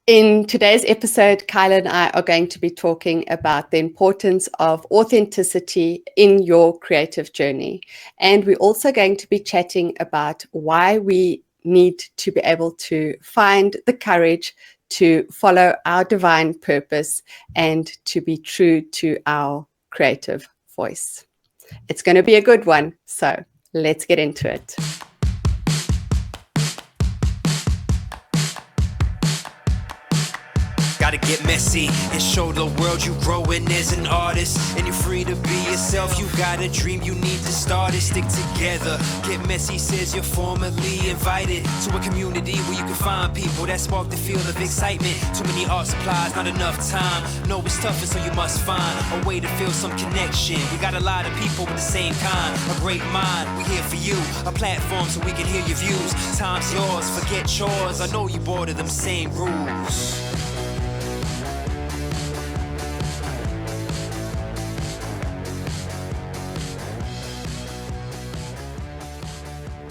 In today's episode, Kyla and I are going to be talking about the importance of authenticity in your creative journey. And we're also going to be chatting about why we need to be able to find the courage to follow our divine purpose and to be true to our creative voice. It's going to be a good one. So let's get into it. Gotta get messy and show the world you growing as an artist. And you're free to be yourself. You got a dream, you need to start it. Stick together. Get messy says you're formally invited to a community where you can find people that spark the feel of excitement. Too many art supplies, not enough time. No, it's tougher, so you must find a way to feel some connection. We got a lot of people with the same kind, a great mind. We here for you, a platform so we can hear your views. Time's yours, forget chores. I know you bored of them same rules.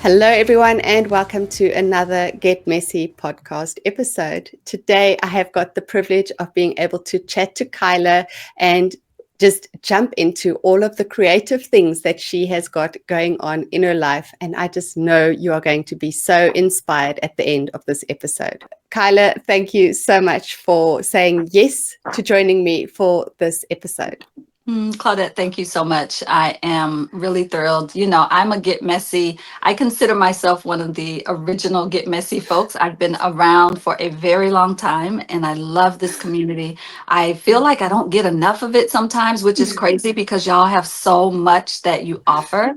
Hello, everyone, and welcome to another Get Messy podcast episode. Today, I have got the privilege of being able to chat to Kyla and just jump into all of the creative things that she has got going on in her life. And I just know you are going to be so inspired at the end of this episode. Kyla, thank you so much for saying yes to joining me for this episode. Claudette, thank you so much. I am really thrilled. You know, I'm a Get Messy. I consider myself one of the original Get Messy folks. I've been around for a very long time and I love this community. I feel like I don't get enough of it sometimes, which is crazy because y'all have so much that you offer.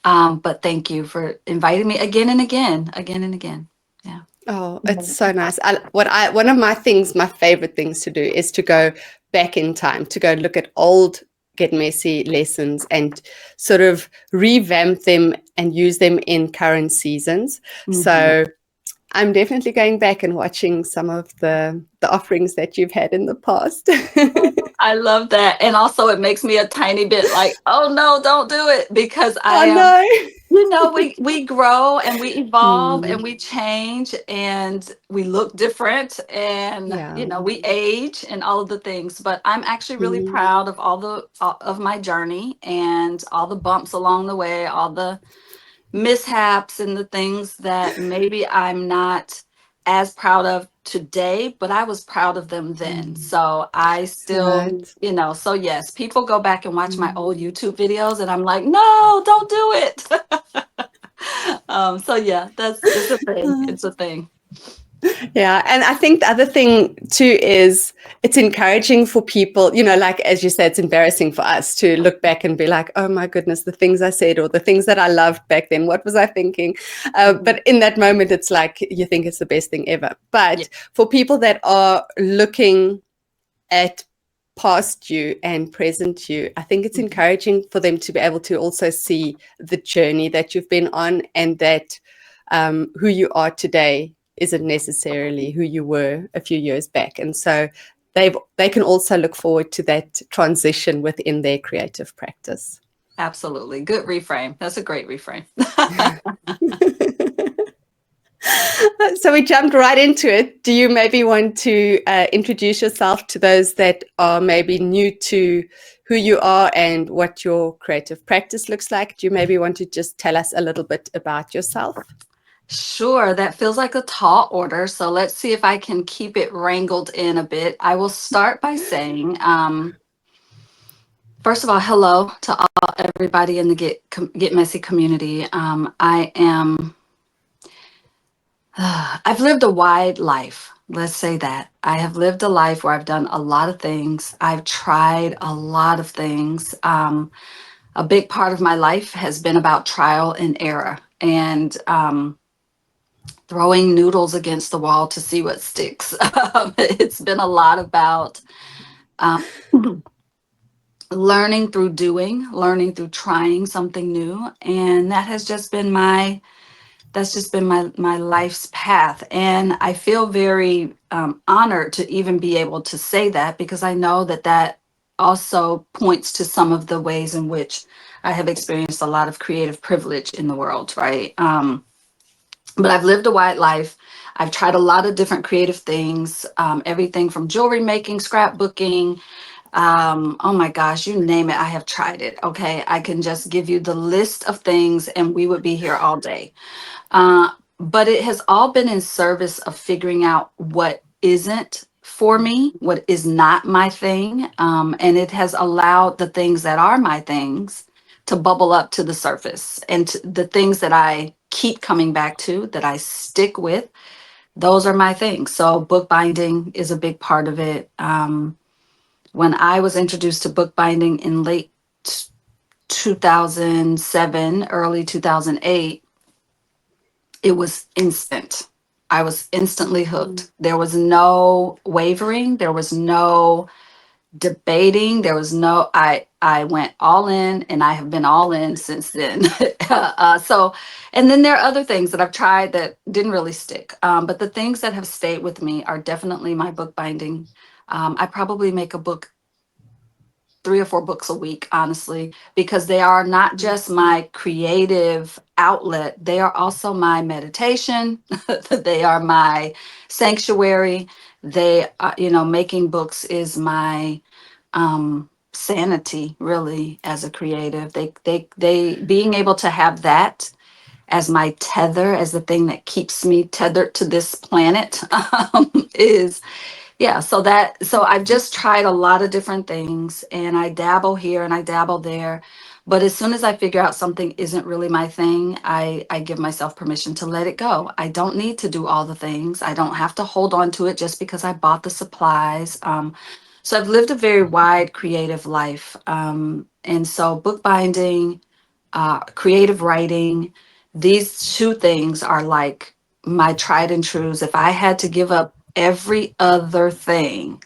But thank you for inviting me again and again, again and again. Yeah. Oh, it's so nice. One of my favorite things to do is to go back in time, to go look at old Get Messy lessons and sort of revamp them and use them in current seasons. Mm-hmm. So I'm definitely going back and watching some of the offerings that you've had in the past. I love that. And also it makes me a tiny bit like, oh no, don't do it, because we grow and we evolve and we change and we look different and we age and all of the things. But I'm actually really proud of all of my journey and all the bumps along the way, all the mishaps and the things that maybe I'm not as proud of today, but I was proud of them then. So I still, so yes, people go back and watch my old YouTube videos and I'm like, no, don't do it. So yeah, it's a thing. It's a thing. Yeah. And I think the other thing too is it's encouraging for people, like, as you said, it's embarrassing for us to look back and be like, oh my goodness, the things I said or the things that I loved back then, what was I thinking? But in that moment, it's like, you think it's the best thing ever. But for people that are looking at past you and present you, I think it's encouraging for them to be able to also see the journey that you've been on and that who you are today isn't necessarily who you were a few years back. And so they can also look forward to that transition within their creative practice. Absolutely. Good reframe. That's a great reframe. So we jumped right into it. Do you maybe want to introduce yourself to those that are maybe new to who you are and what your creative practice looks like? Do you maybe want to just tell us a little bit about yourself? Sure, that feels like a tall order. So let's see if I can keep it wrangled in a bit. I will start by saying, first of all, hello to everybody in the Get Messy community. I've lived a wide life. Let's say that. I have lived a life where I've done a lot of things. I've tried a lot of things. A big part of my life has been about trial and error and throwing noodles against the wall to see what sticks. It's been a lot about learning through doing, learning through trying something new. And that has just been my life's path. And I feel very honored to even be able to say that, because I know that also points to some of the ways in which I have experienced a lot of creative privilege in the world, right? But I've lived a wide life. I've tried a lot of different creative things, everything from jewelry making, scrapbooking. Oh my gosh, you name it, I have tried it. Okay, I can just give you the list of things, and we would be here all day. Uh, but it has all been in service of figuring out what isn't for me, what is not my thing. And it has allowed the things that are my things to bubble up to the surface. And the things that I keep coming back to, that I stick with, those are my things. So bookbinding is a big part of it. When I was introduced to bookbinding in late 2007, early 2008, it was instant. I was instantly hooked. There was no wavering. There was no debating. There was no, I went all in, and I have been all in since then. So, and then there are other things that I've tried that didn't really stick. But the things that have stayed with me are definitely my bookbinding. I probably make a book, 3 or 4 books a week, honestly, because they are not just my creative outlet, they are also my meditation, they are my sanctuary. Making books is my sanity, really, as a creative. They being able to have that as my tether, as the thing that keeps me tethered to this planet, is yeah. So I've just tried a lot of different things, and I dabble here and I dabble there. But as soon as I figure out something isn't really my thing, I give myself permission to let it go. I don't need to do all the things. I don't have to hold on to it just because I bought the supplies. So I've lived a very wide creative life. And so bookbinding, creative writing, these two things are like my tried and trues. If I had to give up every other thing,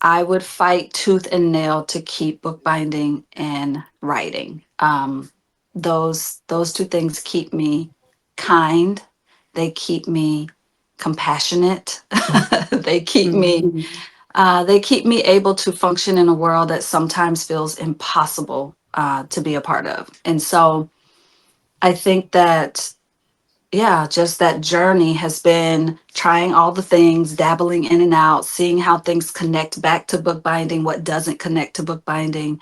I would fight tooth and nail to keep bookbinding and writing. Those two things keep me kind. They keep me compassionate. they keep me they keep me able to function in a world that sometimes feels impossible to be a part of. And so I think that, yeah, just that journey has been trying all the things, dabbling in and out, seeing how things connect back to bookbinding, what doesn't connect to bookbinding.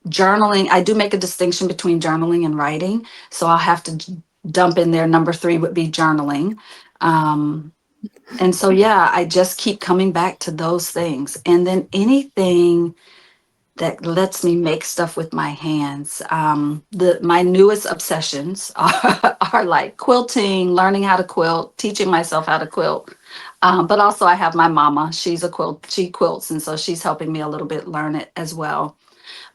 Journaling, I do make a distinction between journaling and writing. So I'll have to dump in there. Number 3 would be journaling. Um, and so, yeah, I just keep coming back to those things. And then anything that lets me make stuff with my hands. My newest obsessions are like quilting, learning how to quilt, teaching myself how to quilt. But also, I have my mama. She's a quilt. She quilts, and so she's helping me a little bit learn it as well.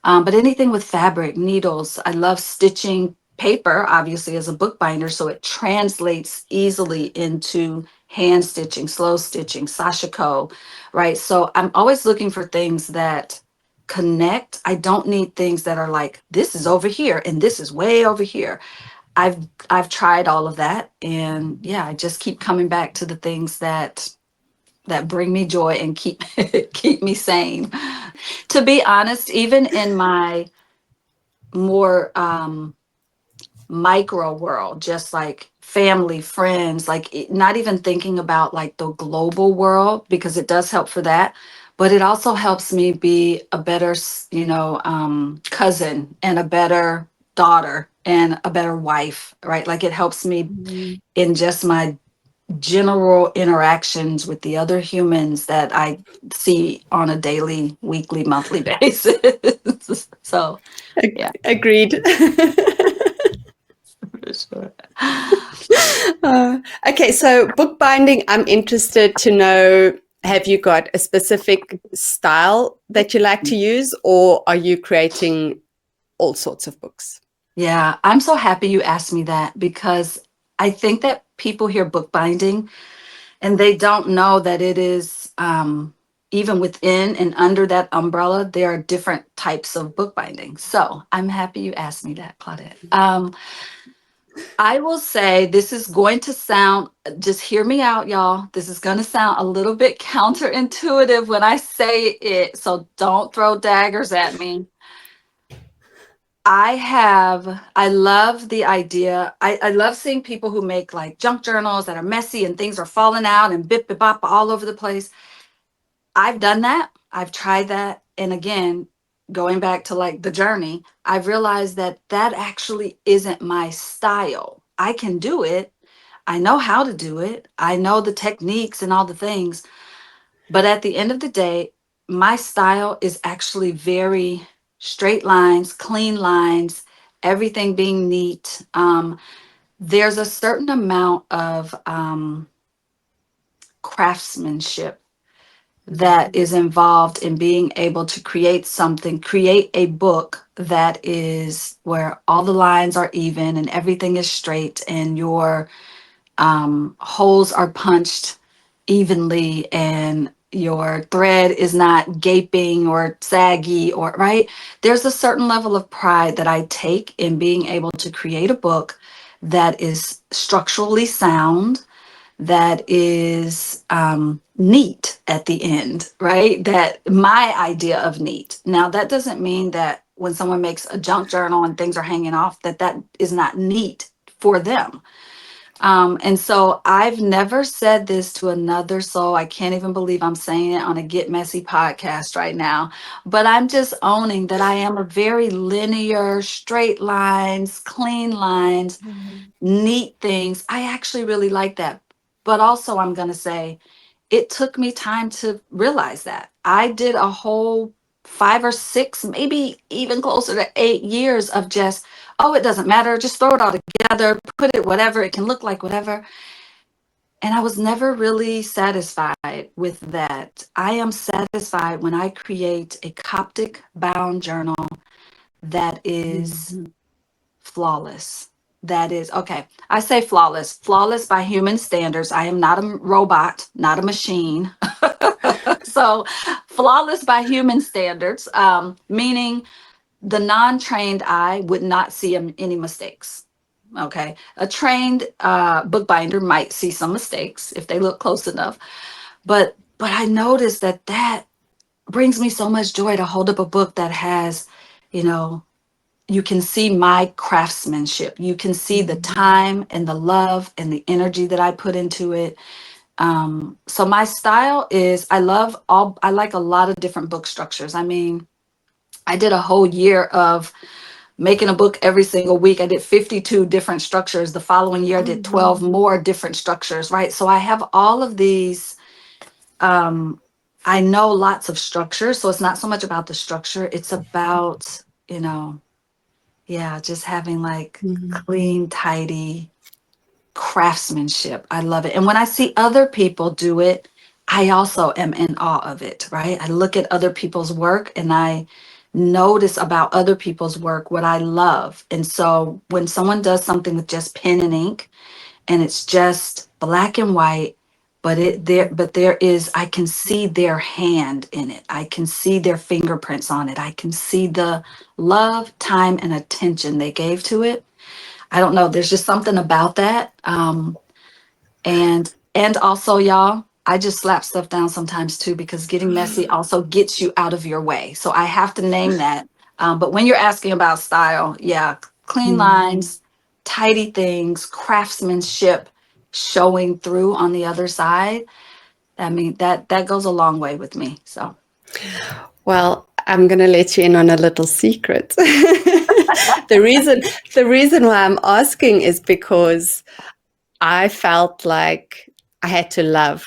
But anything with fabric, needles. I love stitching paper, obviously, as a bookbinder, so it translates easily into hand stitching, slow stitching, sashiko, right? So I'm always looking for things that connect. I don't need things that are like, this is over here and this is way over here. I've tried all of that, and yeah, I just keep coming back to the things that bring me joy and keep keep me sane. To be honest, even in my more micro world, just like family, friends, like not even thinking about like the global world, because it does help for that, but it also helps me be a better cousin, and a better daughter, and a better wife, right? Like it helps me in just my general interactions with the other humans that I see on a daily, weekly, monthly basis. So, yeah, Agreed. for sure. Okay, so bookbinding, I'm interested to know, have you got a specific style that you like to use, or are you creating all sorts of books? Yeah, I'm so happy you asked me that, because I think that people hear bookbinding and they don't know that it is, even within and under that umbrella, there are different types of bookbinding. So I'm happy you asked me that, Claudette. I will say, this is going to sound, just hear me out, y'all. This is going to sound a little bit counterintuitive when I say it. So don't throw daggers at me. I love the idea. I love seeing people who make like junk journals that are messy and things are falling out and bip bip bop all over the place. I've done that. I've tried that. And again, going back to like the journey, I've realized that that actually isn't my style. I can do it. I know how to do it. I know the techniques and all the things. But at the end of the day, my style is actually very straight lines, clean lines, everything being neat. There's a certain amount of craftsmanship that is involved in being able to create something, create a book that is where all the lines are even and everything is straight and your holes are punched evenly and your thread is not gaping or saggy or right. There's a certain level of pride that I take in being able to create a book that is structurally sound, that is neat at the end, right? That my idea of neat. Now, that doesn't mean that when someone makes a junk journal and things are hanging off, that that is not neat for them. And so I've never said this to another soul. I can't even believe I'm saying it on a Get Messy podcast right now. But I'm just owning that I am a very linear, straight lines, clean lines, neat things. I actually really like that. But also, I'm going to say it took me time to realize that. I did a whole 5 or 6, maybe even closer to 8 years of just, oh, it doesn't matter. Just throw it all together, put it whatever. It can look like whatever. And I was never really satisfied with that. I am satisfied when I create a Coptic bound journal that is flawless. That is okay. I say flawless, flawless by human standards. I am not a robot, not a machine. So, flawless by human standards, meaning the non-trained eye would not see any mistakes. Okay, a trained bookbinder might see some mistakes if they look close enough. But I noticed that that brings me so much joy to hold up a book that has, you know, you can see my craftsmanship. You can see the time and the love and the energy that I put into it. So my style is I like a lot of different book structures. I mean, I did a whole year of making a book every single week. I did 52 different structures. The following year, I did 12 more different structures, right? So I have all of these. I know lots of structures. So it's not so much about the structure, it's about, yeah, just having like clean, tidy craftsmanship. I love it. And when I see other people do it, I also am in awe of it, right? I look at other people's work and I notice about other people's work what I love. And so when someone does something with just pen and ink and it's just black and white, but there is, I can see their hand in it. I can see their fingerprints on it. I can see the love, time, and attention they gave to it. I don't know. There's just something about that. And also, y'all, I just slap stuff down sometimes too because getting messy also gets you out of your way. So I have to name that. But when you're asking about style, yeah, clean lines, tidy things, craftsmanship showing through on the other side. I mean, that goes a long way with me. So, Well, I'm going to let you in on a little secret. The reason why I'm asking is because I felt like I had to love,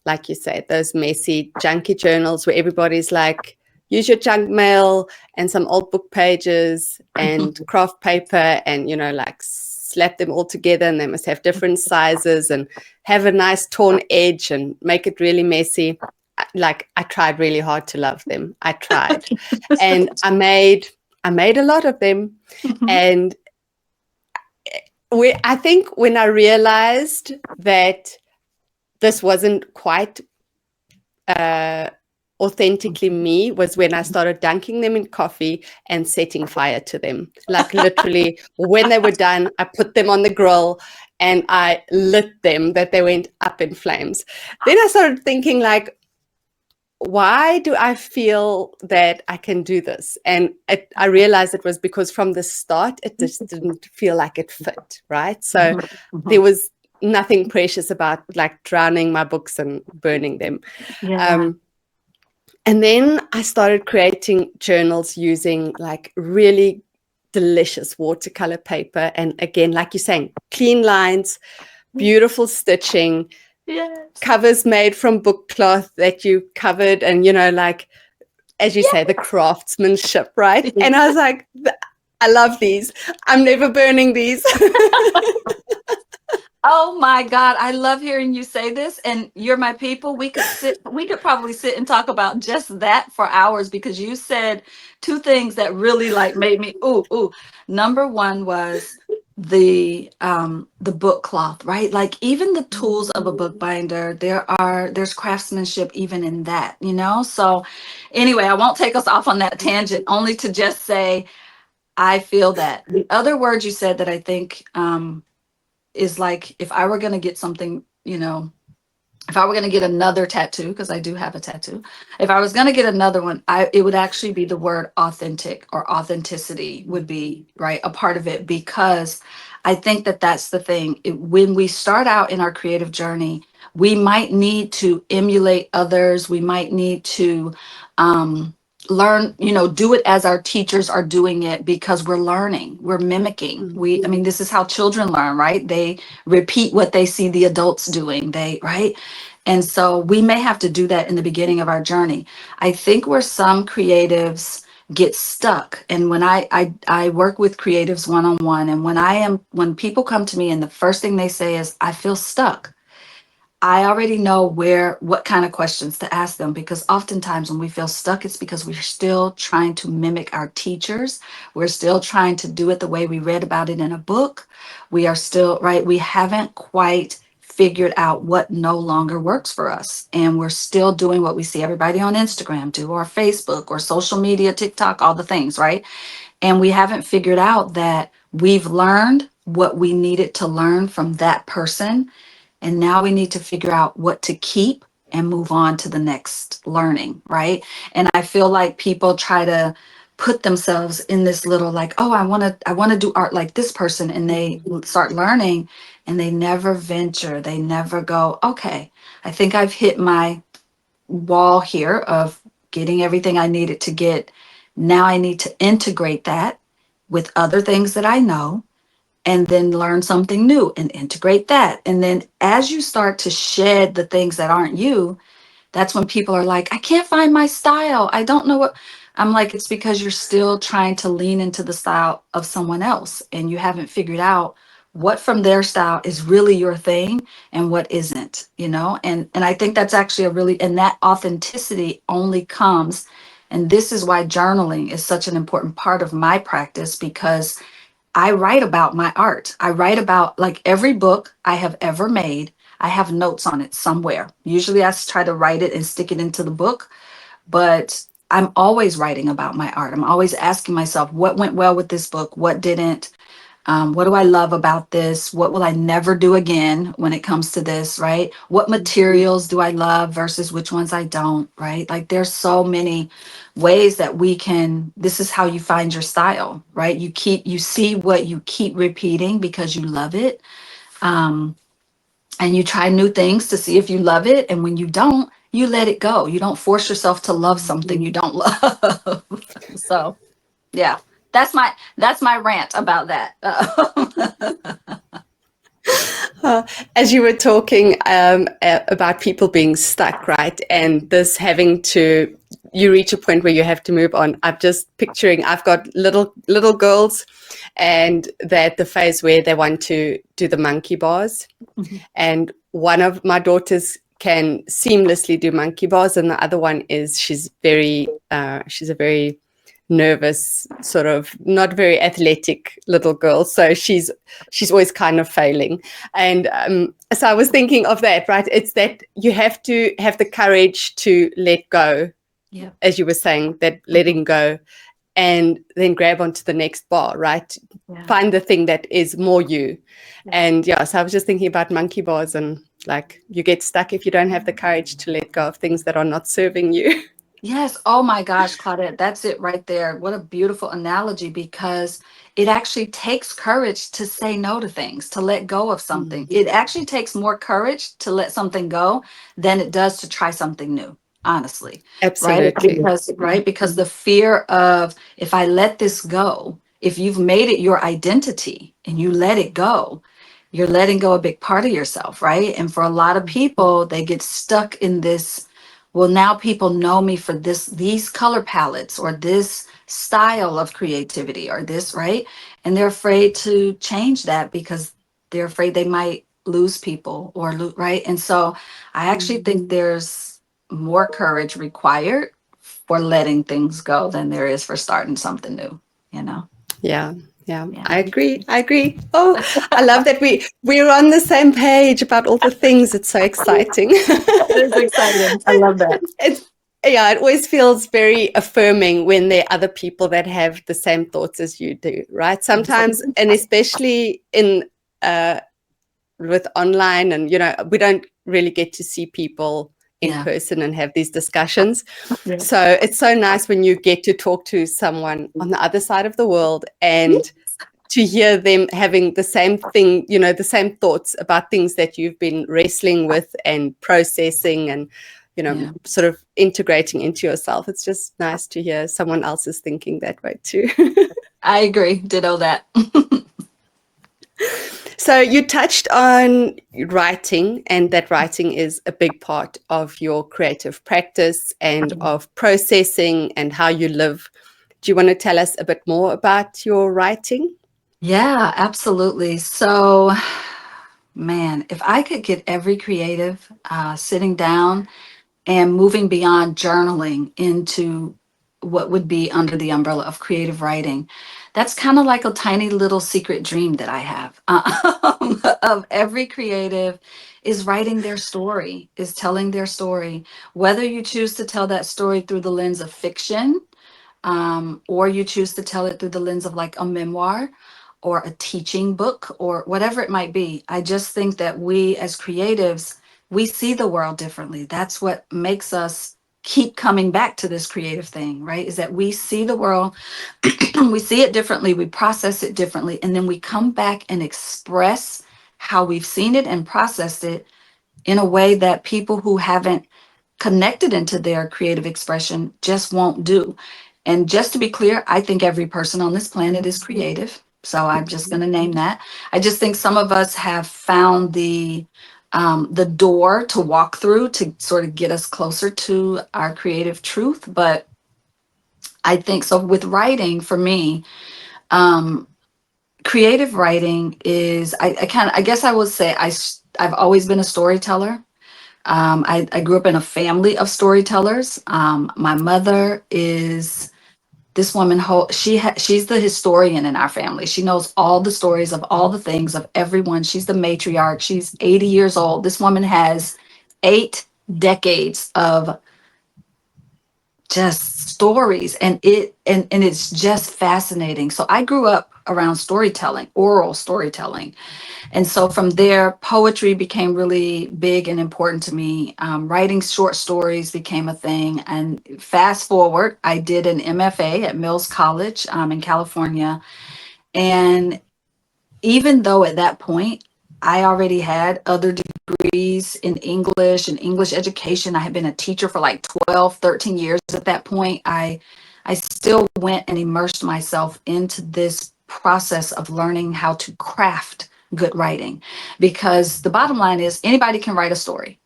like you said, those messy, junky journals where everybody's like, use your junk mail and some old book pages and craft paper and, like slap them all together and they must have different sizes and have a nice torn edge and make it really messy. Like I tried really hard to love them. I tried. And I made a lot of them. And I think when I realized that this wasn't quite authentically me was when I started dunking them in coffee and setting fire to them. Like literally, when they were done, I put them on the grill and I lit them that they went up in flames. Then I started thinking like, why do I feel that I can do this? And I realized it was because from the start, it just didn't feel like it fit, right? So there was nothing precious about like drowning my books and burning them. And then I started creating journals using like really delicious watercolor paper. And again, like you're saying, clean lines, beautiful stitching, covers made from book cloth that you covered, and, you know, like, as you say, the craftsmanship, right? And I was like, I love these. I'm never burning these. Oh my God, I love hearing you say this, and you're my people. We could probably sit and talk about just that for hours, because you said two things that really like made me ooh. Number one was the book cloth, right? Like even the tools of a bookbinder, there's craftsmanship even in that, you know? So anyway, I won't take us off on that tangent, only to just say I feel that. The other word you said that I think is like, if I were going to get something, you know, if I were going to get another tattoo, because I do have a tattoo, if I was going to get another one, it would actually be the word authentic, or authenticity would be, right, a part of it, because I think that that's the thing. When we start out in our creative journey, we might need to emulate others. We might need to learn, you know, do it as our teachers are doing it, because we're learning, we're mimicking. I mean, this is how children learn, right? They repeat what they see the adults doing, right? And so we may have to do that in the beginning of our journey. I think where some creatives get stuck, and when I work with creatives one-on-one, and when people come to me and the first thing they say is, I feel stuck, I already know what kind of questions to ask them, because oftentimes when we feel stuck, it's because we're still trying to mimic our teachers. We're still trying to do it the way we read about it in a book. We are still, right? We haven't quite figured out what no longer works for us. And we're still doing what we see everybody on Instagram do, or Facebook, or social media, TikTok, all the things, right? And we haven't figured out that we've learned what we needed to learn from that person, and now we need to figure out what to keep and move on to the next learning, right? And I feel like people try to put themselves in this little like, oh, I want to do art like this person, and they start learning and they never venture. They never go, okay, I think I've hit my wall here of getting everything I needed to get. Now I need to integrate that with other things that I know, and then learn something new and integrate that. And then as you start to shed the things that aren't you, that's when people are like, I can't find my style. I don't know what. I'm like, it's because you're still trying to lean into the style of someone else, and you haven't figured out what from their style is really your thing and what isn't, you know? And I think that's actually and that authenticity only comes, and this is why journaling is such an important part of my practice, because I write about my art. I write about, like, every book I have ever made, I have notes on it somewhere. Usually I try to write it and stick it into the book, but I'm always writing about my art. I'm always asking myself, what went well with this book? What didn't? What do I love about this? What will I never do again when it comes to this, right? What materials do I love versus which ones I don't, right? Like, there's so many ways that this is how you find your style, right? You see what you keep repeating because you love it. Um, and you try new things to see if you love it. And when you don't, you let it go. You don't force yourself to love something you don't love. So yeah, that's my rant about that. As you were talking about people being stuck, right? And this having to, you reach a point where you have to move on. I'm just picturing, I've got little girls, and they're at the phase where they want to do the monkey bars. And one of my daughters can seamlessly do monkey bars, and the other one is she's a very nervous, sort of not very athletic little girl, so she's always kind of failing. And so I was thinking of that, right? It's that you have to have the courage to let go, as you were saying, that letting go, and then grab onto the next bar, right? Find the thing that is more you. And so I was just thinking about monkey bars, and like you get stuck if you don't have the courage to let go of things that are not serving you. Yes. Oh my gosh, Claudette, that's it right there. What a beautiful analogy, because it actually takes courage to say no to things, to let go of something. It actually takes more courage to let something go than it does to try something new, honestly. Right? Absolutely. Because the fear of, if I let this go, if you've made it your identity and you let it go, you're letting go a big part of yourself, right? And for a lot of people, they get stuck in this, well, now people know me for these color palettes or this style of creativity or this, right? And they're afraid to change that because they're afraid they might lose people or right? And so I actually think there's more courage required for letting things go than there is for starting something new, you know? Yeah. Yeah, Yeah. I agree. I agree. Oh, I love that we're on the same page about all the things. It's so exciting. It's exciting. I love that. It's yeah, it always feels very affirming when there are other people that have the same thoughts as you do, right? Sometimes, and especially in with online, and we don't really get to see people in Yeah. person and have these discussions. Yeah. So it's so nice when you get to talk to someone on the other side of the world and to hear them having the same thing, the same thoughts about things that you've been wrestling with and processing and, Yeah. sort of integrating into yourself. It's just nice to hear someone else is thinking that way too. I agree. Ditto that. So you touched on writing, and that writing is a big part of your creative practice and of processing and how you live. Do you want to tell us a bit more about your writing? Yeah, absolutely. So, man, if I could get every creative sitting down and moving beyond journaling into what would be under the umbrella of creative writing, that's kind of like a tiny little secret dream that I have of every creative is writing their story, is telling their story, whether you choose to tell that story through the lens of fiction, or you choose to tell it through the lens of like a memoir or a teaching book or whatever it might be. I just think that we as creatives, we see the world differently. That's what makes us keep coming back to this creative thing, right? Is that we see the world, we see it differently, we process it differently, and then we come back and express how we've seen it and processed it in a way that people who haven't connected into their creative expression just won't do. And just to be clear, I think every person on this planet is creative. So I'm just going to name that. I just think some of us have found the door to walk through to sort of get us closer to our creative truth. But I think so with writing for me, um, creative writing is I guess I would say I've always been a storyteller. I grew up in a family of storytellers. My mother is this woman. She's the historian in our family. She knows all the stories of all the things of everyone. She's the matriarch. She's 80 years old. This woman has 8 decades of just stories, and it's just fascinating. So I grew up around storytelling, oral storytelling. And so from there, poetry became really big and important to me. Writing short stories became a thing. And fast forward, I did an MFA at Mills College in California. And even though at that point, I already had other degrees in English and English education, I had been a teacher for like 12, 13 years at that point. I still went and immersed myself into this process of learning how to craft good writing, because the bottom line is anybody can write a story.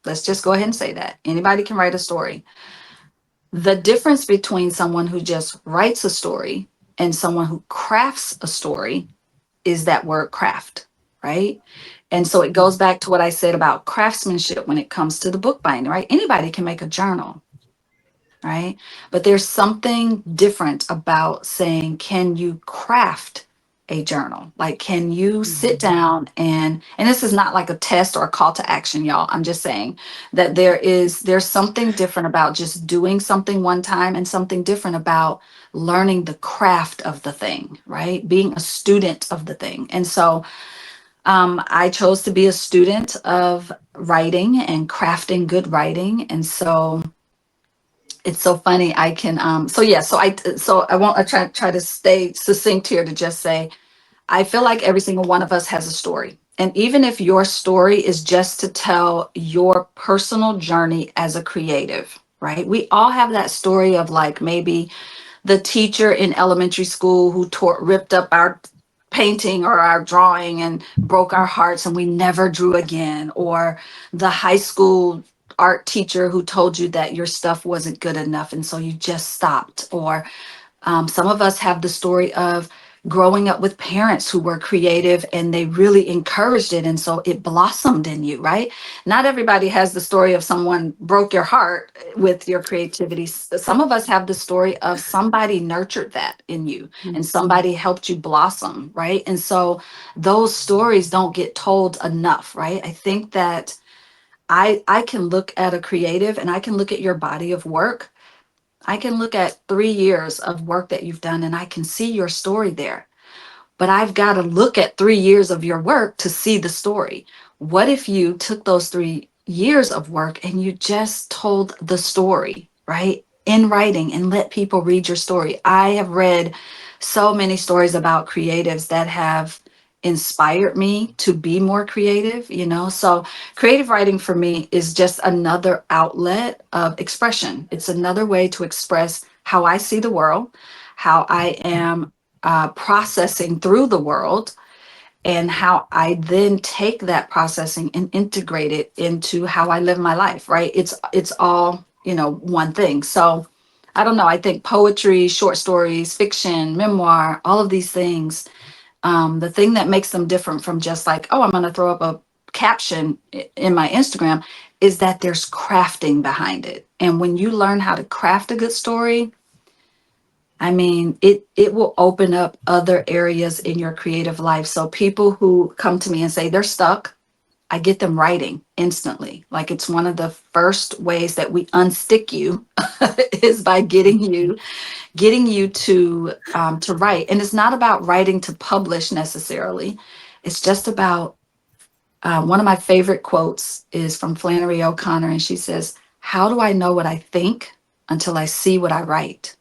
Let's just go ahead and say that anybody can write a story. The difference between someone who just writes a story and someone who crafts a story is that word craft, right? And so it goes back to what I said about craftsmanship when it comes to the bookbinding, right? Anybody can make a journal, right? But there's something different about saying, can you craft a journal? Like, can you sit down and this is not like a test or a call to action, y'all. I'm just saying that there's something different about just doing something one time and something different about learning the craft of the thing, right? Being a student of the thing. And so I chose to be a student of writing and crafting good writing. And so it's so funny. I can, so I won't, try to stay succinct here to just say, I feel like every single one of us has a story. And even if your story is just to tell your personal journey as a creative, right? We all have that story of like maybe the teacher in elementary school who ripped up our painting or our drawing and broke our hearts and we never drew again, or the high school art teacher who told you that your stuff wasn't good enough and so you just stopped, or some of us have the story of growing up with parents who were creative and they really encouraged it. And so it blossomed in you, right? Not everybody has the story of someone broke your heart with your creativity. Some of us have the story of somebody nurtured that in you and somebody helped you blossom, right? And so those stories don't get told enough, right? I think that I can look at a creative and I can look at your body of work. I can look at 3 years of work that you've done and I can see your story there. But I've got to look at 3 years of your work to see the story. What if you took those 3 years of work and you just told the story, right? In writing and let people read your story. I have read so many stories about creatives that have inspired me to be more creative, you know? So creative writing for me is just another outlet of expression. It's another way to express how I see the world, how I am processing through the world, and how I then take that processing and integrate it into how I live my life, right? It's all, one thing. So I don't know. I think poetry, short stories, fiction, memoir, all of these things, the thing that makes them different from just like, oh, I'm going to throw up a caption in my Instagram is that there's crafting behind it. And when you learn how to craft a good story, I mean, it will open up other areas in your creative life. So people who come to me and say they're stuck, I get them writing instantly. Like it's one of the first ways that we unstick you is by getting you to write. And it's not about writing to publish necessarily. It's just about one of my favorite quotes is from Flannery O'Connor, and she says, "How do I know what I think until I see what I write?"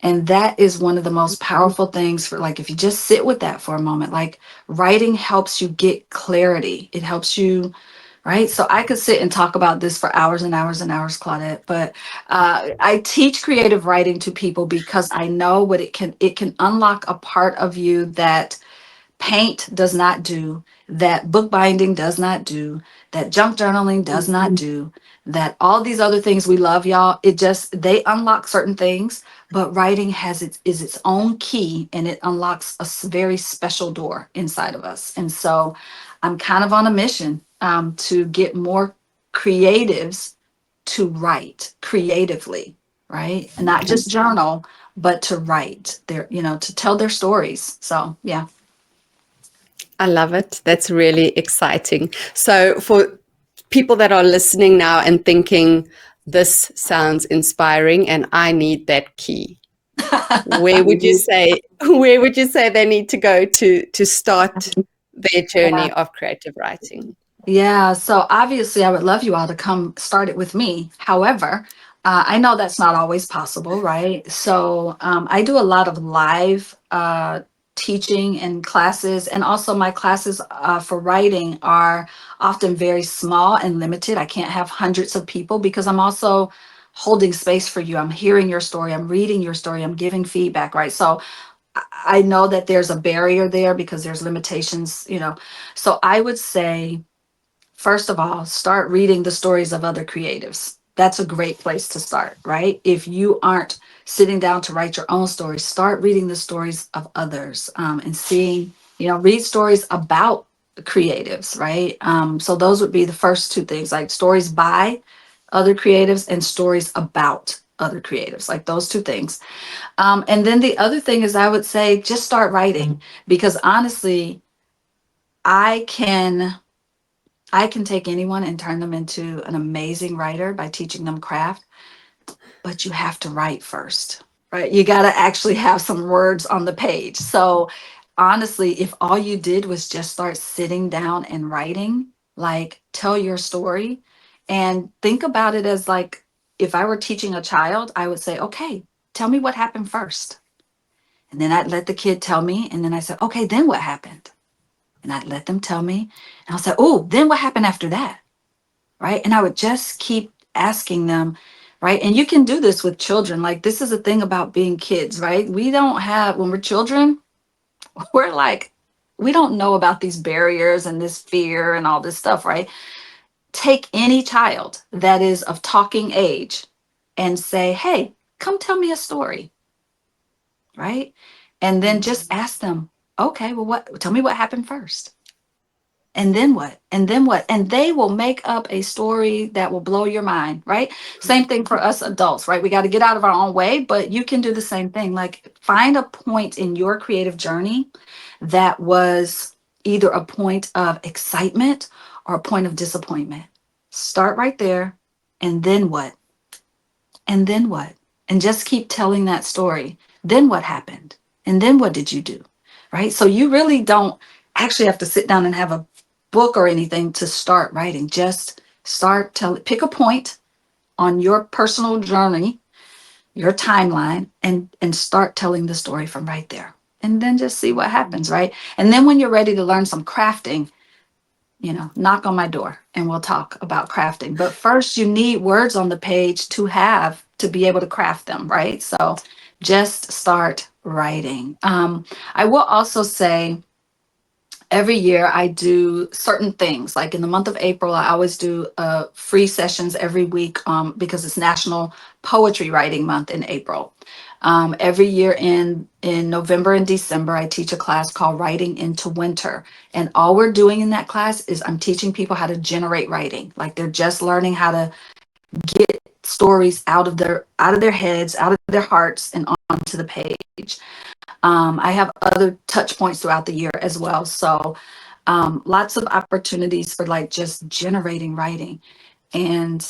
And that is one of the most powerful things for like, if you just sit with that for a moment, like writing helps you get clarity. It helps you, right? So I could sit and talk about this for hours and hours and hours, Claudette, but I teach creative writing to people because I know what it can unlock a part of you that paint does not do, that bookbinding does not do, that junk journaling does not do, that all these other things we love, y'all, they unlock certain things, but writing is its own key and it unlocks a very special door inside of us. And so I'm kind of on a mission to get more creatives to write creatively, right? And not just journal, but to write to tell their stories. So yeah. I love it. That's really exciting. So for people that are listening now and thinking, this sounds inspiring and I need that key, where would you say they need to go to start their journey of creative writing? Yeah, so obviously, I would love you all to come start it with me. However, I know that's not always possible, right? So I do a lot of live teaching and classes, and also my classes for writing are often very small and limited. I can't have hundreds of people because I'm also holding space for you. I'm hearing your story, I'm reading your story, I'm giving feedback, right? So I know that there's a barrier there because there's limitations. So I would say, first of all, start reading the stories of other creatives. That's a great place to start, right? If you aren't sitting down to write your own stories, start reading the stories of others and read stories about creatives, right? So those would be the first two things, like stories by other creatives and stories about other creatives, like those two things. And then the other thing is, I would say, just start writing, because honestly, I can I can take anyone and turn them into an amazing writer by teaching them craft, but you have to write first, right? You got to actually have some words on the page. So honestly, if all you did was just start sitting down and writing, like tell your story and think about it as like if I were teaching a child, I would say, okay, tell me what happened first. And then I'd let the kid tell me. And then I said, okay, then what happened? And I'd let them tell me. And I'll say, oh, then what happened after that? Right. And I would just keep asking them. Right. And you can do this with children. Like, this is a thing about being kids, right? We don't have, when we're children, we're like, we don't know about these barriers and this fear and all this stuff, right? Take any child that is of talking age and say, hey, come tell me a story, right? And then just ask them, okay, well, what, tell me what happened first. And then what? And then what? And they will make up a story that will blow your mind, right? Same thing for us adults, right? We got to get out of our own way, but you can do the same thing. Like, find a point in your creative journey that was either a point of excitement or a point of disappointment. Start right there. And then what? And then what? And just keep telling that story. Then what happened? And then what did you do? Right? So you really don't actually have to sit down and have a book or anything to start writing. Just start pick a point on your personal journey, your timeline, and start telling the story from right there. And then just see what happens, right? And then when you're ready to learn some crafting, knock on my door and we'll talk about crafting. But first, you need words on the page to be able to craft them, right? So just start writing. I will also say, every year I do certain things. Like in the month of April, I always do free sessions every week because it's National Poetry Writing Month in April. Every year in November and December, I teach a class called Writing into Winter. And all we're doing in that class is I'm teaching people how to generate writing. Like, they're just learning how to get stories out of their heads, out of their hearts, and onto the page. I have other touch points throughout the year as well. So lots of opportunities for like just generating writing. And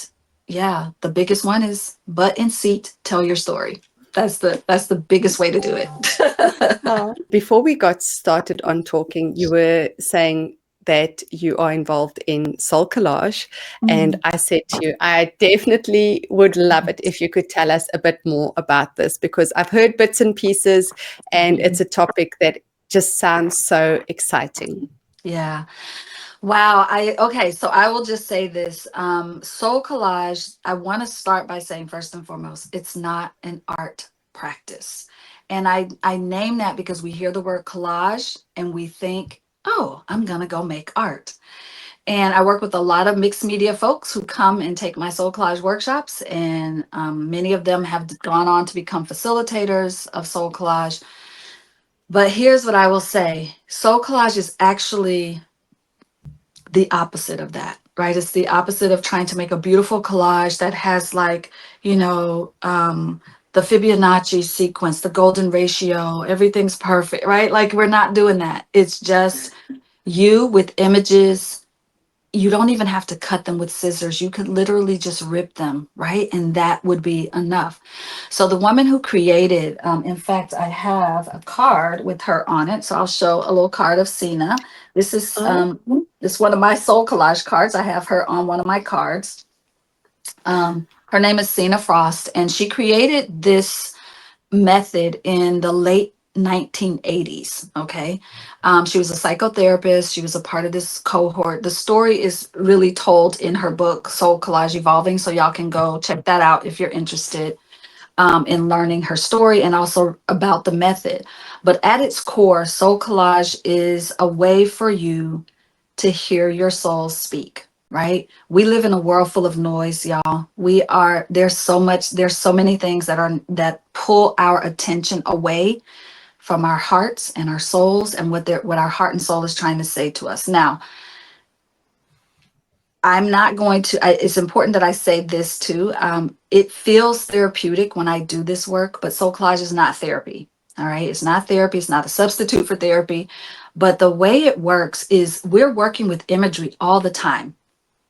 yeah, the biggest one is butt in seat, tell your story. That's the biggest way to do it. Before we got started on talking, you were saying that you are involved in soul collage. And I said to you, I definitely would love it if you could tell us a bit more about this, because I've heard bits and pieces and it's a topic that just sounds so exciting. Yeah. Wow. Okay. So I will just say this. Soul collage, I want to start by saying, first and foremost, it's not an art practice. And I name that because we hear the word collage and we think, oh, I'm going to go make art. And I work with a lot of mixed media folks who come and take my soul collage workshops. And many of them have gone on to become facilitators of soul collage. But here's what I will say. Soul collage is actually the opposite of that, right? It's the opposite of trying to make a beautiful collage that has, like, the Fibonacci sequence, the golden ratio, everything's perfect, right? Like, we're not doing that. It's just you with images. You don't even have to cut them with scissors. You could literally just rip them, right? And that would be enough. So the woman who created, in fact, I have a card with her on it. So I'll show a little card of Sina. This is one of my soul collage cards. I have her on one of my cards. Her name is Sina Frost, and she created this method in the late 1980s. Okay. She was a psychotherapist. She was a part of this cohort. The story is really told in her book, Soul Collage Evolving. So y'all can go check that out if you're interested in learning her story and also about the method. But at its core, Soul Collage is a way for you to hear your soul speak. Right? We live in a world full of noise, y'all. There's so many things that pull our attention away from our hearts and our souls and what our heart and soul is trying to say to us. Now, I'm not going to, it's important that I say this too. It feels therapeutic when I do this work, but soul collage is not therapy. All right. It's not therapy. It's not a substitute for therapy. But the way it works is we're working with imagery all the time.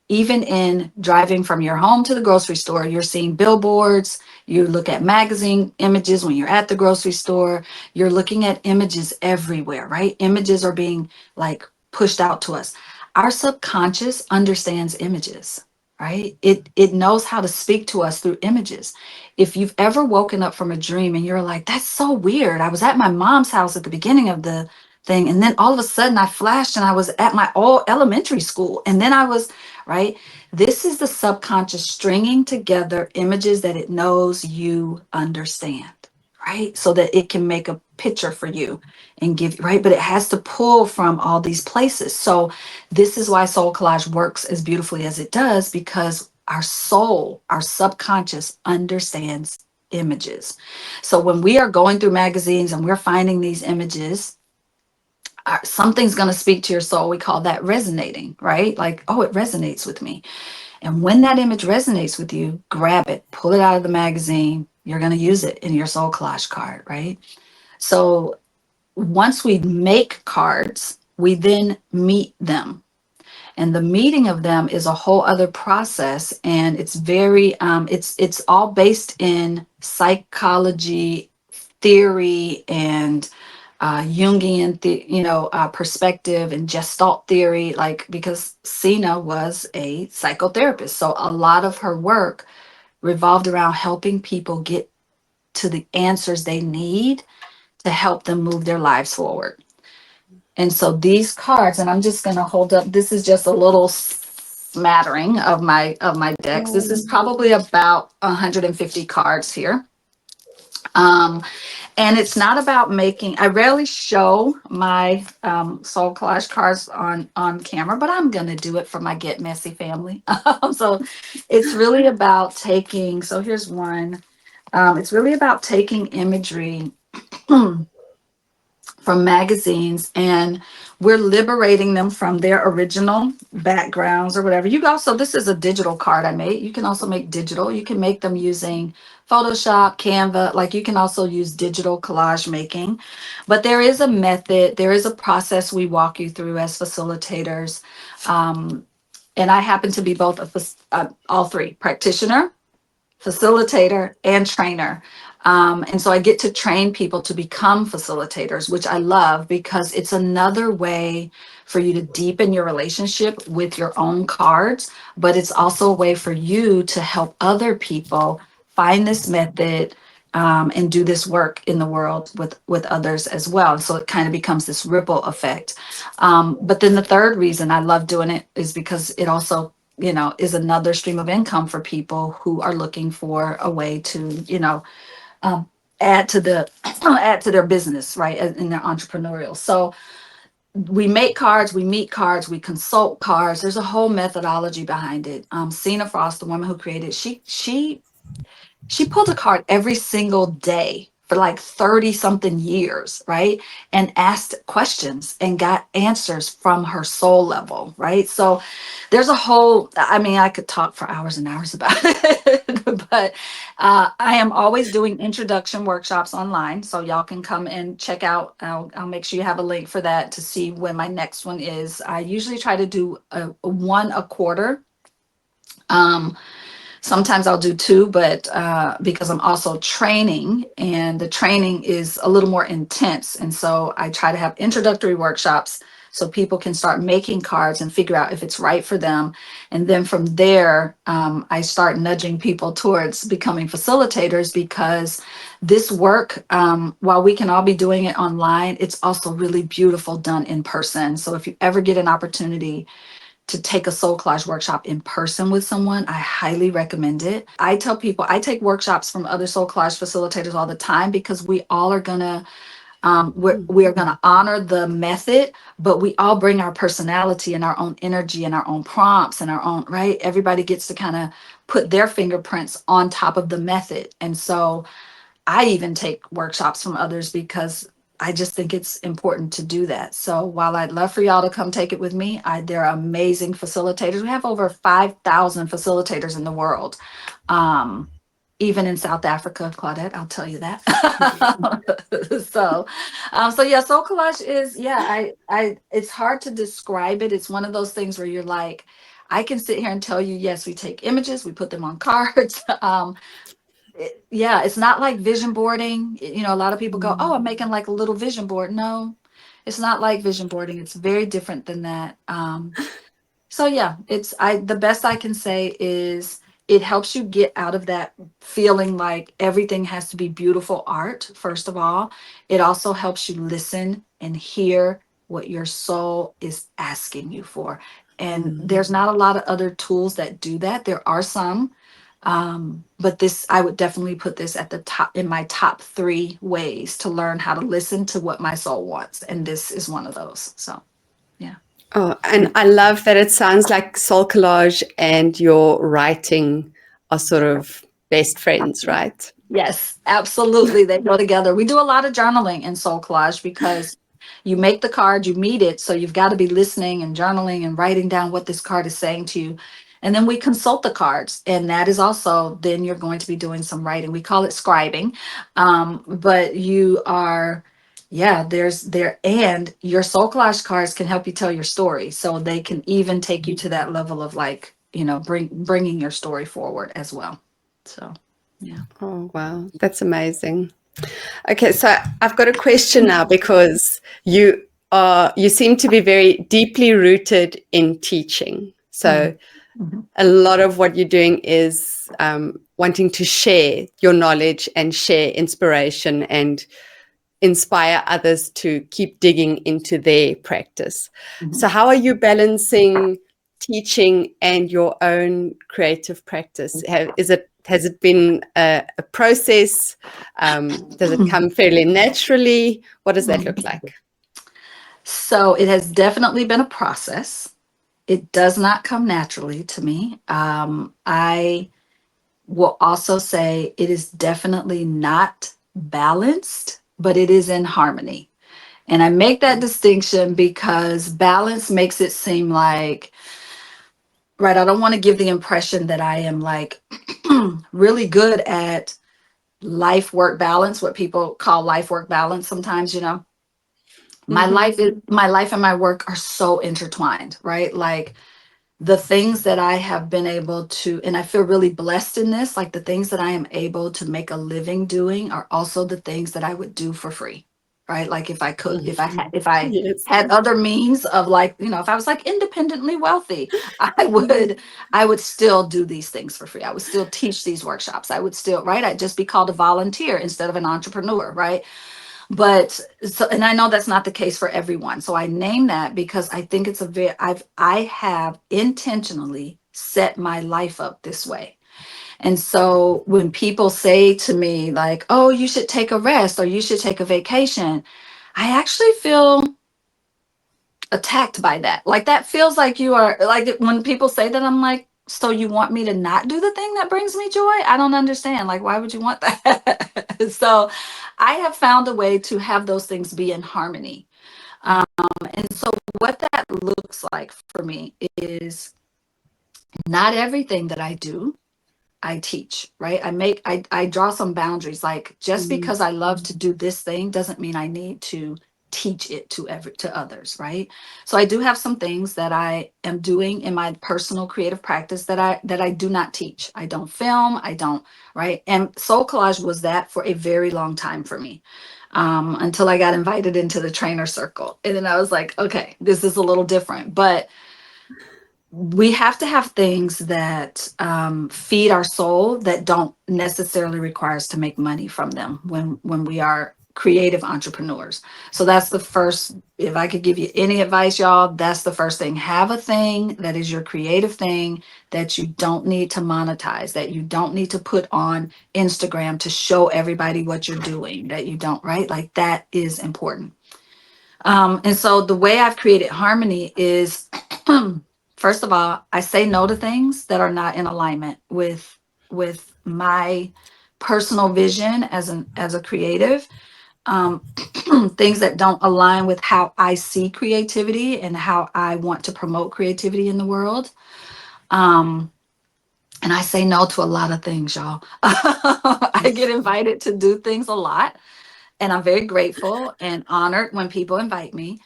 Even in driving from your home to the grocery store, you're seeing billboards, you look at magazine images when you're at the grocery store, you're looking at images everywhere, right? Images are being like pushed out to us. Our subconscious understands images, right? It knows how to speak to us through images. If you've ever woken up from a dream and you're like, that's so weird. I was at my mom's house at the beginning of the thing, and then all of a sudden I flashed and I was at my old elementary school, and then I was, right? This is the subconscious stringing together images that it knows you understand, right? So that it can make a picture for you and give, right? But it has to pull from all these places. So this is why soul collage works as beautifully as it does, because our soul, our subconscious understands images. So when we are going through magazines and we're finding these images, something's going to speak to your soul. We call that resonating, right? Like, oh, it resonates with me. And when that image resonates with you, grab it, pull it out of the magazine. You're going to use it in your soul collage card, right? So once we make cards, we then meet them. And the meeting of them is a whole other process. And it's very, it's all based in psychology, theory, and Jungian, perspective and Gestalt theory, like because Sina was a psychotherapist. So a lot of her work revolved around helping people get to the answers they need to help them move their lives forward. And so these cards, and I'm just going to hold up, this is just a little smattering of my decks. This is probably about 150 cards here. Um, and it's not about making, I rarely show my soul collage cards on camera, but I'm going to do it for my Get Messy family. So it's really about taking, so here's one. It's really about taking imagery from magazines, and we're liberating them from their original backgrounds or whatever. You also, this is a digital card I made. You can also make digital. You can make them using Photoshop, Canva. Like, you can also use digital collage making. But there is a method, there is a process we walk you through as facilitators. And I happen to be both all three: practitioner, facilitator, and trainer. And so I get to train people to become facilitators, which I love because it's another way for you to deepen your relationship with your own cards, but it's also a way for you to help other people find this method, and do this work in the world with others as well. So it kind of becomes this ripple effect. But then the third reason I love doing it is because it also, is another stream of income for people who are looking for a way to, um, add to the add to their business, right, in their entrepreneurial. So we make cards, we meet cards, we consult cards. There's a whole methodology behind it. Sina Frost, the woman who created, she pulled a card every single day for like 30 something years, right? And asked questions and got answers from her soul level, right? So there's a whole, I mean, I could talk for hours and hours about it, but I am always doing introduction workshops online. So y'all can come and check out. I'll make sure you have a link for that to see when my next one is. I usually try to do one a quarter. Um, Sometimes I'll do two, but because I'm also training, and the training is a little more intense. And so I try to have introductory workshops so people can start making cards and figure out if it's right for them. And then from there, I start nudging people towards becoming facilitators, because this work, while we can all be doing it online, it's also really beautiful done in person. So if you ever get an opportunity to take a soul collage workshop in person with someone, I highly recommend it. I tell people I take workshops from other soul collage facilitators all the time, because we all are gonna we are gonna honor the method, but we all bring our personality and our own energy and our own prompts and our own, right? Everybody gets to kind of put their fingerprints on top of the method. And so I even take workshops from others because I just think it's important to do that. So while I'd love for y'all to come take it with me, there are amazing facilitators. We have over 5,000 facilitators in the world. Um, Even in South Africa, Claudette, I'll tell you that. So yeah, soul collage is, yeah, it's hard to describe it. It's one of those things where you're like, I can sit here and tell you, yes, we take images, we put them on cards. Yeah, it's not like vision boarding. You know, a lot of people go, oh, I'm making like a little vision board. No, it's not like vision boarding. It's very different than that. So yeah, the best I can say is it helps you get out of that feeling like everything has to be beautiful art, first of all. It also helps you listen and hear what your soul is asking you for. And there's not a lot of other tools that do that. There are some, but this, I would definitely put this at the top in my top 3 ways to learn how to listen to what my soul wants. And this is one of those. So, yeah. Oh, and I love that it sounds like soul collage and your writing are sort of best friends, right? Yes, absolutely. They go together. We do a lot of journaling in Soul Collage because you make the card, you meet it. So you've got to be listening and journaling and writing down what this card is saying to you. And then we consult the cards. And that is also, then you're going to be doing some writing. We call it scribing. But you are, yeah, and your Soul Collage cards can help you tell your story. So they can even take you to that level of like, bringing your story forward as well. So. Yeah. Oh, wow. That's amazing. Okay, so I've got a question now because you seem to be very deeply rooted in teaching. So Mhm. a lot of what you're doing is wanting to share your knowledge and share inspiration and inspire others to keep digging into their practice. So Mhm. how are you balancing teaching and your own creative practice? Has it been a process? Does it come fairly naturally? What does that look like? So it has definitely been a process. It does not come naturally to me. I will also say it is definitely not balanced, but it is in harmony. And I make that distinction because balance makes it seem like, right, I don't want to give the impression that I am like really good at life work balance, what people call life work balance sometimes, Mm-hmm. my life and my work are so intertwined, right? Like the things that I have been able to, and I feel really blessed in this, like the things that I am able to make a living doing are also the things that I would do for free, right? Like if I could, if I Yes. had other means of like, if I was like independently wealthy, I would still do these things for free. I would still teach these workshops. I would still, right? I'd just be called a volunteer instead of an entrepreneur, right? But so, and I know that's not the case for everyone. So I name that because I think it's I have intentionally set my life up this way. And so when people say to me like, "Oh, you should take a rest or you should take a vacation," I actually feel attacked by that. Like that feels like you are like when people say that, I'm like, so you want me to not do the thing that brings me joy? I don't understand. Like, why would you want that? So I have found a way to have those things be in harmony. And so what that looks like for me is not everything that I do I teach, right? I draw some boundaries. Like just Mm, because I love to do this thing doesn't mean I need to teach it to others, right? So I do have some things that I am doing in my personal creative practice that I do not teach. I don't film, I don't, right? And soul collage was that for a very long time for me. Until I got invited into the trainer circle. And then I was like, okay, this is a little different. But we have to have things that feed our soul that don't necessarily require us to make money from them when we are creative entrepreneurs. So that's the first, if I could give you any advice, y'all, that's the first thing. Have a thing that is your creative thing that you don't need to monetize, that you don't need to put on Instagram to show everybody what you're doing, that you don't, right? Like that is important. And so the way I've created harmony is, first of all, I say no to things that are not in alignment with my personal vision as a creative. Um, things that don't align with how I see creativity and how I want to promote creativity in the world. Um, and I say no to a lot of things, y'all. I get invited to do things a lot, and I'm very grateful and honored when people invite me.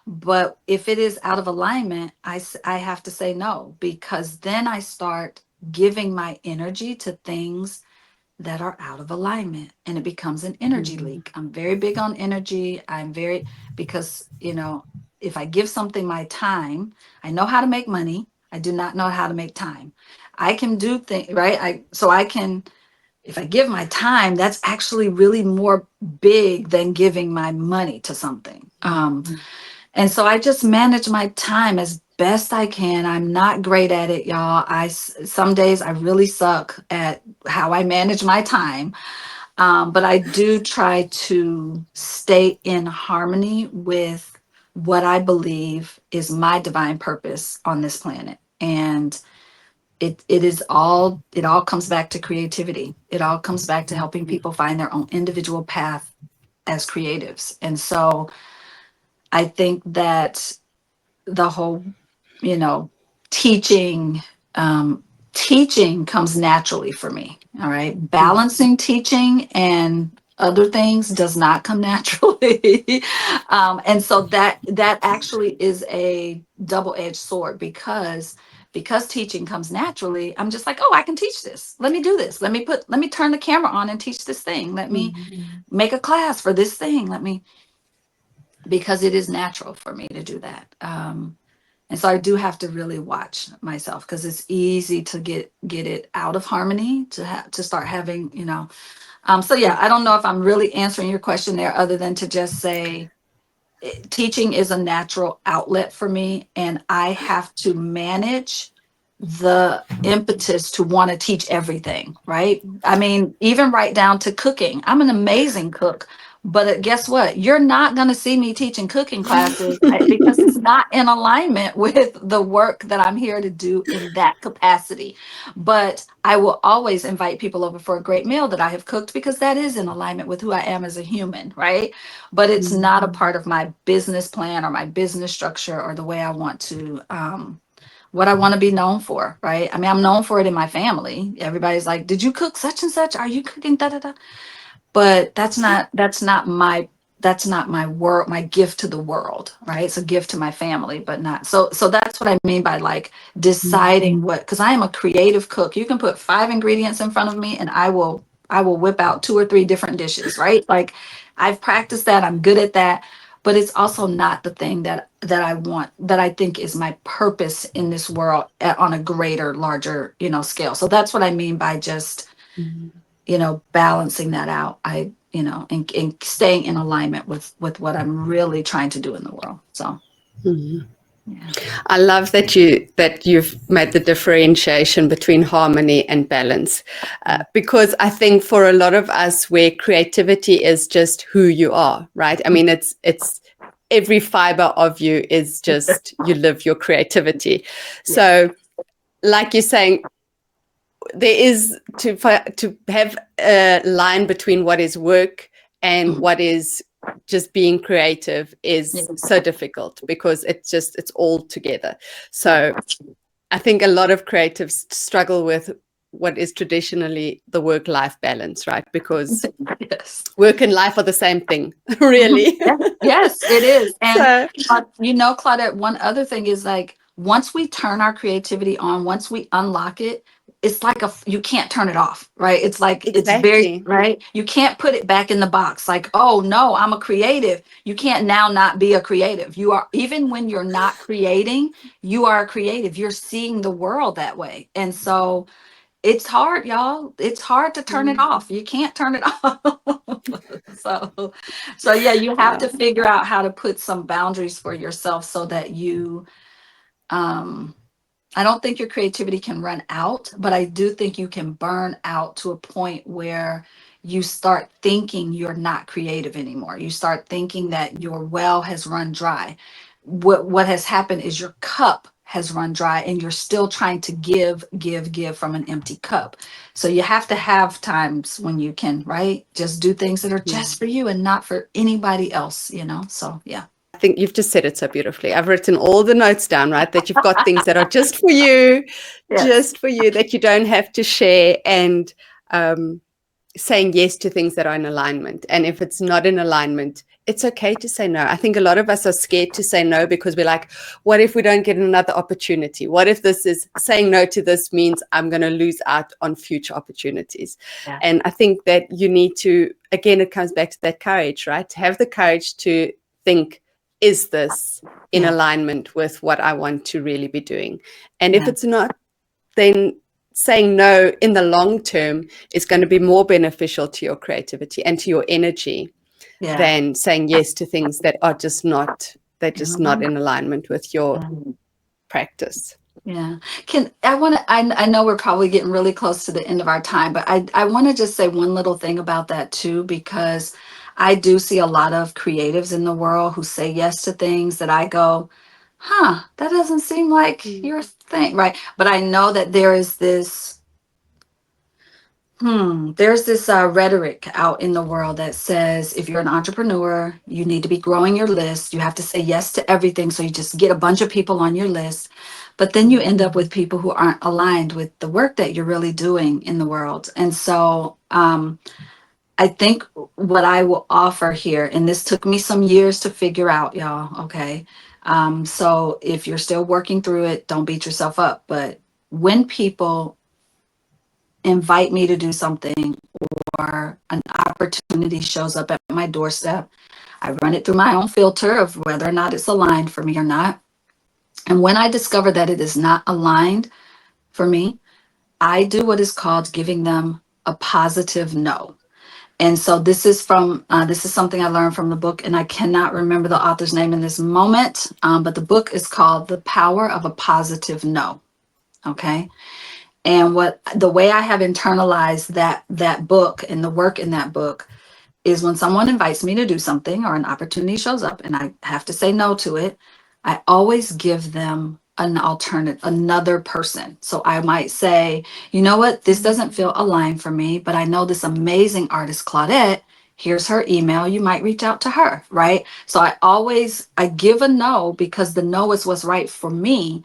But if it is out of alignment, I have to say no, because then I start giving my energy to things that are out of alignment, and it becomes an energy leak. I'm very big on energy. Because, if I give something my time, I know how to make money. I do not know how to make time. I can do things, right? So I can, if I give my time, that's actually really more big than giving my money to something. And so I just manage my time as best I can. I'm not great at it, y'all. Some days I really suck at how I manage my time. But I do try to stay in harmony with what I believe is my divine purpose on this planet. And it all comes back to creativity. It all comes back to helping people find their own individual path as creatives. And so I think that the whole, you know, teaching, teaching comes naturally for me. All right. Balancing teaching and other things does not come naturally. And so that actually is a double-edged sword, because teaching comes naturally. I'm just like, oh, I can teach this. Let me do this. Let me turn the camera on and teach this thing. Let me make a class for this thing. Because it is natural for me to do that. And so I do have to really watch myself, because it's easy to get it out of harmony, to start having, so yeah, I don't know if I'm really answering your question there, other than to just say teaching is a natural outlet for me, and I have to manage the impetus to want to teach everything, right? I mean, even right down to cooking. I'm an amazing cook, but guess what? You're not going to see me teaching cooking classes, because it's not in alignment with the work that I'm here to do in that capacity. But I will always invite people over for a great meal that I have cooked, because that is in alignment with who I am as a human, right? But it's not a part of my business plan or my business structure or the way I want to, what I want to be known for, right? I mean, I'm known for it in my family. Everybody's like, "Did you cook such and such? Are you cooking da da da?" But that's not my work, my gift to the world, right? It's a gift to my family, but not so that's what I mean by like deciding what, because I am a creative cook. You can put 5 ingredients in front of me and I will whip out 2 or 3 different dishes, right? Like, I've practiced that, I'm good at that, but it's also not the thing that I want, that I think is my purpose in this world on a greater, larger, scale. So that's what I mean by just balancing that out. And staying in alignment with what I'm really trying to do in the world. So yeah. I love that you've made the differentiation between harmony and balance, because I think for a lot of us, where creativity is just who you are, right? I mean, it's every fiber of you is just, you live your creativity. So like you're saying, there is to have a line between what is work and what is just being creative is so difficult, because it's all together. So I think a lot of creatives struggle with what is traditionally the work-life balance, right? Because work and life are the same thing, really. Yes, it is. And So, Claudette, one other thing is, like, once we turn our creativity on, once we unlock it, it's like you can't turn it off, right? It's like, it's very, exactly. right? You can't put it back in the box. Like, oh no, I'm a creative. You can't now not be a creative. You are, even when you're not creating, you are a creative. You're seeing the world that way. And so it's hard, y'all. It's hard to turn it off. You can't turn it off. So yeah, you have to figure out how to put some boundaries for yourself, so that I don't think your creativity can run out, but I do think you can burn out to a point where you start thinking you're not creative anymore. You start thinking that your well has run dry. What has happened is your cup has run dry, and you're still trying to give from an empty cup. So you have to have times when you can, right? Just do things that are just for you and not for anybody else. So yeah. I think you've just said it so beautifully. I've written all the notes down, right? That you've got things that are just for you, just for you, that you don't have to share, and saying yes to things that are in alignment. And if it's not in alignment, it's okay to say no. I think a lot of us are scared to say no because we're like, what if we don't get another opportunity? What if this is saying no to this means I'm going to lose out on future opportunities? Yeah. And I think that you need to, again, it comes back to that courage, right? To have the courage to think, is this in alignment with what I want to really be doing? And if it's not, then saying no in the long term is going to be more beneficial to your creativity and to your energy than saying yes to things that are just not, they're just not in alignment with your practice. Yeah. I know we're probably getting really close to the end of our time, but I want to just say one little thing about that too, because I do see a lot of creatives in the world who say yes to things that I go, huh, that doesn't seem like your thing, right? But I know that there's this rhetoric out in the world that says if you're an entrepreneur, you need to be growing your list. You have to say yes to everything. So you just get a bunch of people on your list. But then you end up with people who aren't aligned with the work that you're really doing in the world. And so I think what I will offer here, and this took me some years to figure out, y'all, okay? So if you're still working through it, don't beat yourself up. But when people invite me to do something or an opportunity shows up at my doorstep, I run it through my own filter of whether or not it's aligned for me or not. And when I discover that it is not aligned for me, I do what is called giving them a positive no. And so this is something I learned from the book, and I cannot remember the author's name in this moment, but the book is called The Power of a Positive No. Okay. And what the way I have internalized that book and the work in that book is when someone invites me to do something or an opportunity shows up and I have to say no to it, I always give them an alternate, another person. So I might say, you know what, this doesn't feel aligned for me, but I know this amazing artist, Claudette. Here's her email. You might reach out to her, right? So I give a no because the no is what's right for me.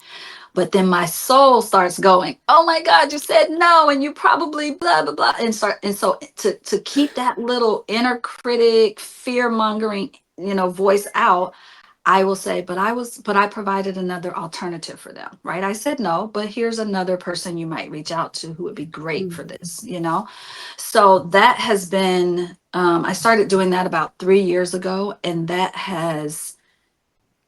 But then my soul starts going, oh my God, you said no, and you probably blah blah blah. And so to keep that little inner critic, fear mongering, voice out, I will say, but I provided another alternative for them, right? I said no, but here's another person you might reach out to who would be great for this. So that has been I started doing that about 3 years ago, and that has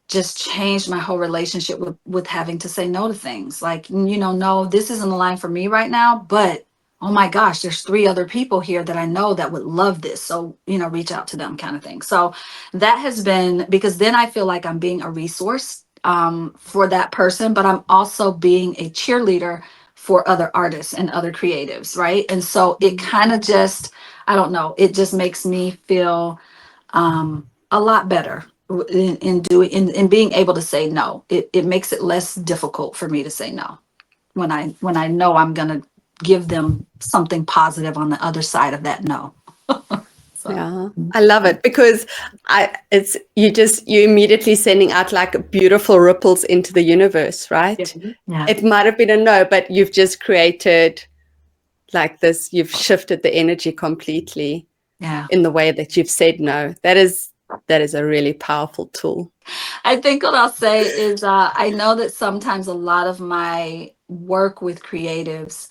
just changed my whole relationship with having to say no to things like, no, this isn't a line for me right now, but oh my gosh, there's 3 other people here that I know that would love this, so reach out to them, kind of thing. So that has been, because then I feel like I'm being a resource for that person, but I'm also being a cheerleader for other artists and other creatives, right? And so it kind of just, I don't know, it just makes me feel a lot better in being able to say no. It makes it less difficult for me to say no when I know I'm gonna give them something positive on the other side of that no. So Yeah, I love it because you immediately sending out like beautiful ripples into the universe, right? yeah, It might have been a no, but you've just created like this, you've shifted the energy completely yeah. in the way that you've said no. That is a really powerful tool. I think what I'll say is I know that sometimes a lot of my work with creatives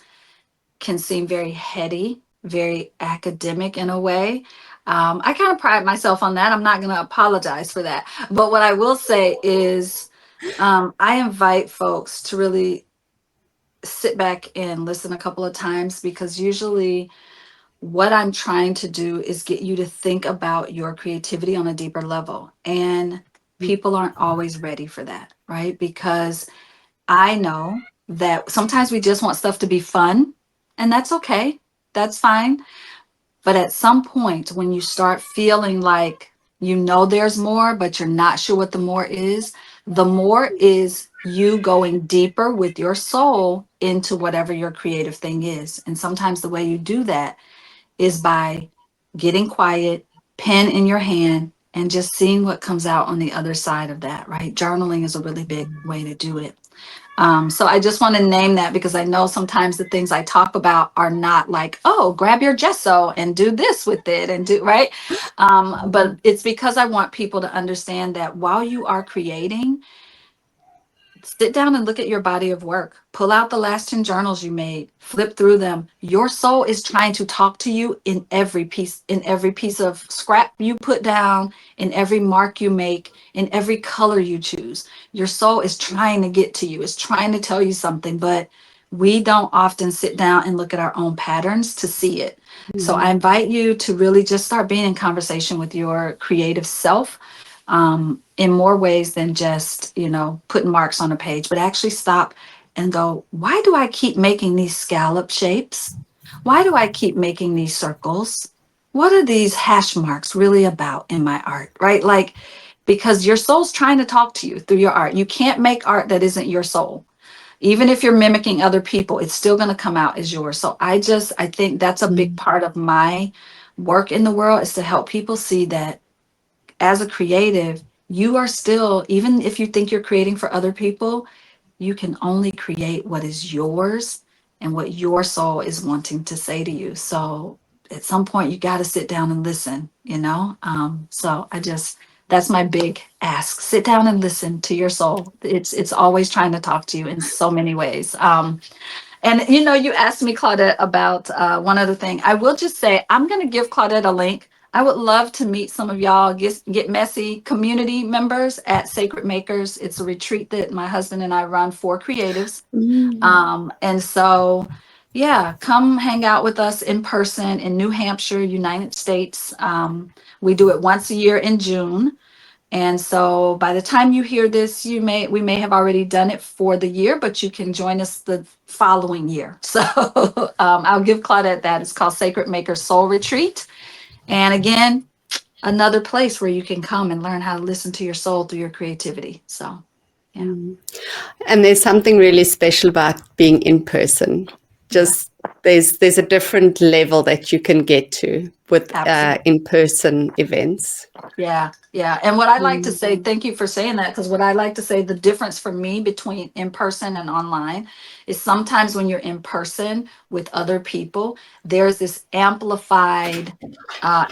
can seem very heady, very academic in a way. I kind of pride myself on that. I'm not going to apologize for that. But what I will say is I invite folks to really sit back and listen a couple of times, because usually what I'm trying to do is get you to think about your creativity on a deeper level. And people aren't always ready for that, right? Because I know that sometimes we just want stuff to be fun, and that's okay. That's fine. But at some point, when you start feeling like there's more, but you're not sure what the more is you going deeper with your soul into whatever your creative thing is. And sometimes the way you do that is by getting quiet, pen in your hand, and just seeing what comes out on the other side of that, right? Journaling is a really big way to do it. So I just want to name that because I know sometimes the things I talk about are not like, oh, grab your gesso and do this with it and do right. But it's because I want people to understand that while you are creating, sit down and look at your body of work. Pull out the last 10 journals you made, flip through them. Your soul is trying to talk to you in every piece of scrap you put down, in every mark you make, in every color you choose. Your soul is trying to get to you, it's trying to tell you something, but we don't often sit down and look at our own patterns to see it. So I invite you to really just start being in conversation with your creative self, in more ways than just, putting marks on a page, but actually stop and go, why do I keep making these scallop shapes? Why do I keep making these circles? What are these hash marks really about in my art, right? Like, because your soul's trying to talk to you through your art. You can't make art that isn't your soul. Even if you're mimicking other people, it's still going to come out as yours. So I think that's a big part of my work in the world, is to help people see that as a creative, you are still, even if you think you're creating for other people, you can only create what is yours and what your soul is wanting to say to you. So at some point, you got to sit down and listen. So that's my big ask. Sit down and listen to your soul. It's always trying to talk to you in so many ways. And you asked me, Claudette, about one other thing. I will just say I'm going to give Claudette a link. I would love to meet some of y'all get messy community members at Sacred Makers. It's a retreat that my husband and I run for creatives. And so, yeah, come hang out with us in person in New Hampshire, United States. We do it once a year in June. And so by the time you hear this, we may have already done it for the year, but you can join us the following year. So I'll give Claudette that. It's called Sacred Maker Soul Retreat. And again, another place where you can come and learn how to listen to your soul through your creativity. So, yeah. And there's something really special about being in person. Just there's a different level that you can get to with in-person events. Yeah. And what I like to say, thank you for saying that, because what I like to say, the difference for me between in person and online is sometimes when you're in person with other people, there's this amplified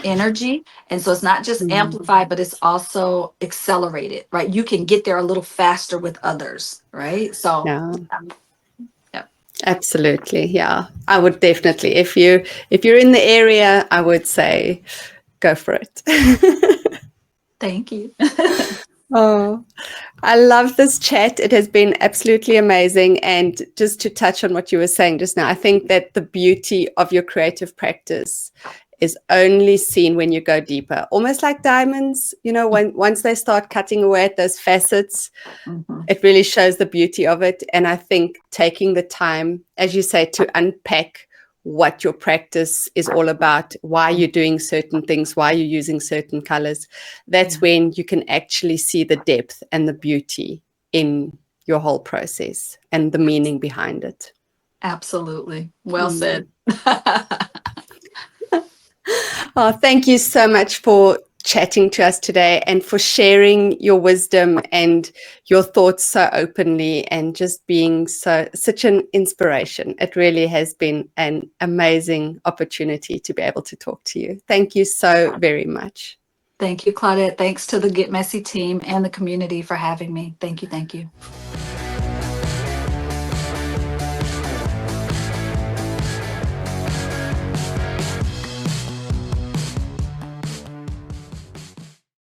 energy. And so it's not just amplified, but it's also accelerated, right? You can get there a little faster with others, right? So, yeah. Absolutely. Yeah. I would definitely, if you're in the area, I would say go for it. Thank you. Oh, I love this chat. It has been absolutely amazing. And just to touch on what you were saying just now, I think that the beauty of your creative practice is only seen when you go deeper, almost like diamonds. Once they start cutting away at those facets, it really shows the beauty of it. And I think taking the time, as you say, to unpack what your practice is all about, why you're doing certain things, why you're using certain colors, that's when you can actually see the depth and the beauty in your whole process and the meaning behind it. Absolutely. Well said. Oh, thank you so much for chatting to us today and for sharing your wisdom and your thoughts so openly and just being such an inspiration. It really has been an amazing opportunity to be able to talk to you. Thank you so very much. Thank you, Claudette. Thanks to the Get Messy team and the community for having me. Thank you. Thank you.